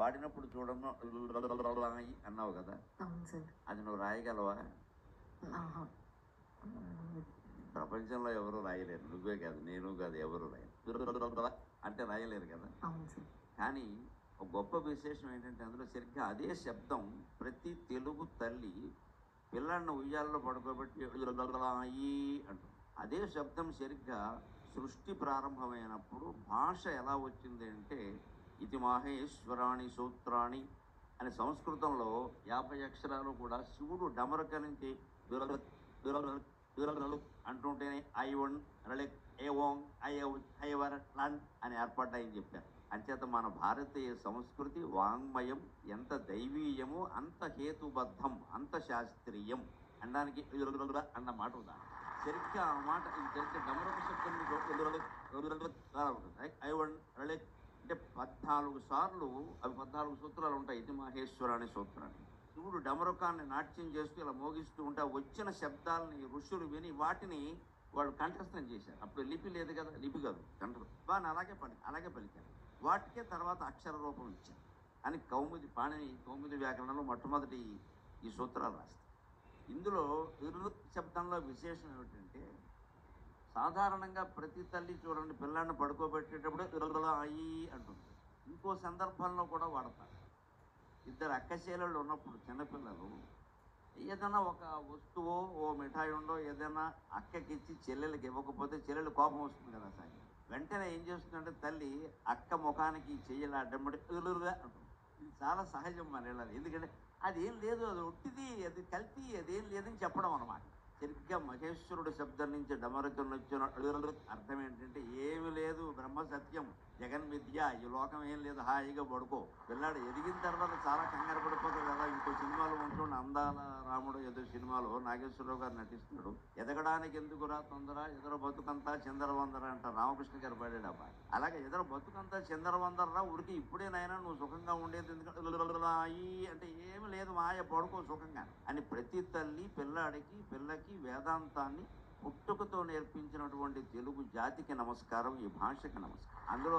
పాడినప్పుడు చూడమ్మా రాయి అన్నావు కదా, అవును సార్. అది నువ్వు రాయగలవా? ఆహా! హ్మ్. ప్రపంచంలో ఎవరు రాయలేరు, నువ్వే కాదు, నేను కాదు, ఎవరు రాయరు. అంటే రాయలేరు కదా. అవును సార్. కానీ ఒక గొప్ప విశేషం ఏంటంటే అందులో సరిగ్గా అదే శబ్దం ప్రతి తెలుగు తల్లి పిల్లాడిని ఉయ్యాలలో పడుకోబెట్టి రాయి అంటుంది. అదే శబ్దం సరిగ్గా సృష్టి ప్రారంభమైనప్పుడు భాష ఎలా వచ్చింది అంటే, ఇది మాహేశ్వరాణి సూత్రాణి అని సంస్కృతంలో 50 అక్షరాలు కూడా శివుడు డమరక నుంచి అంటుంటేనే ఐ వన్ రళిక్ ఏ ఓంగ్ ఐవర్ లన్ అని ఏర్పడ్డాయని చెప్పారు. అంచేత మన భారతీయ సంస్కృతి వాంగ్మయం ఎంత దైవీయమో అంత హేతుబద్ధం, అంత శాస్త్రీయం అనడానికి అన్న మాట ఉందా. సరిగ్గా ఆ మాట ఇది సరిగ్గా డమరక శబ్దం ఐ వన్ రళిక్ అంటే 14 సార్లు, అవి 14 సూత్రాలు ఉంటాయి. ఇది మహేశ్వర అనే సూత్రాన్ని శివుడు డమరుకాన్ని నాట్యం చేస్తూ ఇలా మోగిస్తూ ఉంటే వచ్చిన శబ్దాలని ఋషులు విని వాటిని వాళ్ళు కంఠస్థం చేశారు. అప్పుడు లిపి లేదు కదా, లిపి కాదు కంఠం, వాడిని అలాగే పలికారు. వాటికే తర్వాత అక్షర రూపం ఇచ్చారు అని కౌముది వ్యాకరణంలో మొట్టమొదటి ఈ సూత్రాలు రాస్తారు. ఇందులో శబ్దంలో విశేషం ఏమిటంటే, సాధారణంగా ప్రతి తల్లి చూడండి పిల్లాన్ని పడుకోబెట్టేటప్పుడు అయ్యి అంటుంది. ఇంకో సందర్భంలో కూడా వాడతారు. ఇద్దరు అక్కచెల్లెళ్ళు ఉన్నప్పుడు చిన్నపిల్లలు ఏదైనా ఒక వస్తువో ఓ మిఠాయి ఉండో ఏదైనా అక్కకిచ్చి చెల్లెలకి ఇవ్వకపోతే చెల్లెలు కోపం వస్తుంది కదా సార్. వెంటనే ఏం చేస్తుందంటే తల్లి అక్క ముఖానికి చెయ్యలు అడ్డంబడి అంటుంది. ఇది చాలా సహజం మన ఇళ్ళలో. ఎందుకంటే అదేం లేదు, అది ఒట్టిది, అది కల్తీ, అదేం లేదని చెప్పడం అనమాట. సరిగ్గా మహేశ్వరుడు శబ్దం నుంచి డమరకం వచ్చిన అర్థం ఏంటంటే, ఏమి లేదు, బ్రహ్మ సత్యం, జగన్ విద్య, ఈ లోకం ఏం లేదు, హాయిగా పడుకో. పిల్లాడు ఎదిగిన తర్వాత చాలా కంగారు పడిపోతాడు కదా. ఇంకో సినిమాలో ఉంటుండే అందాల రాముడు ఏదో సినిమాలో నాగేశ్వరరావు గారు నటిస్తున్నాడు. ఎదగడానికి ఎందుకురా తొందర, ఎదర బతుకంతా చందరవందర అంట రామకృష్ణ గారు పాడాడు అబ్బాయి. అలాగే ఎదర బతుకంతా చందరవందరరా, ఉరికి ఇప్పుడే నాయన నువ్వు సుఖంగా ఉండేది ఎందుకంటే అంటే ఏమి లేదు, మాయ పడుకో సుఖంగా అని ప్రతి తల్లి పిల్లకి వేదాంతాన్ని పుట్టుకతో నేర్పించినటువంటి తెలుగు జాతికి నమస్కారం, ఈ భాషకి నమస్కారం. అందులో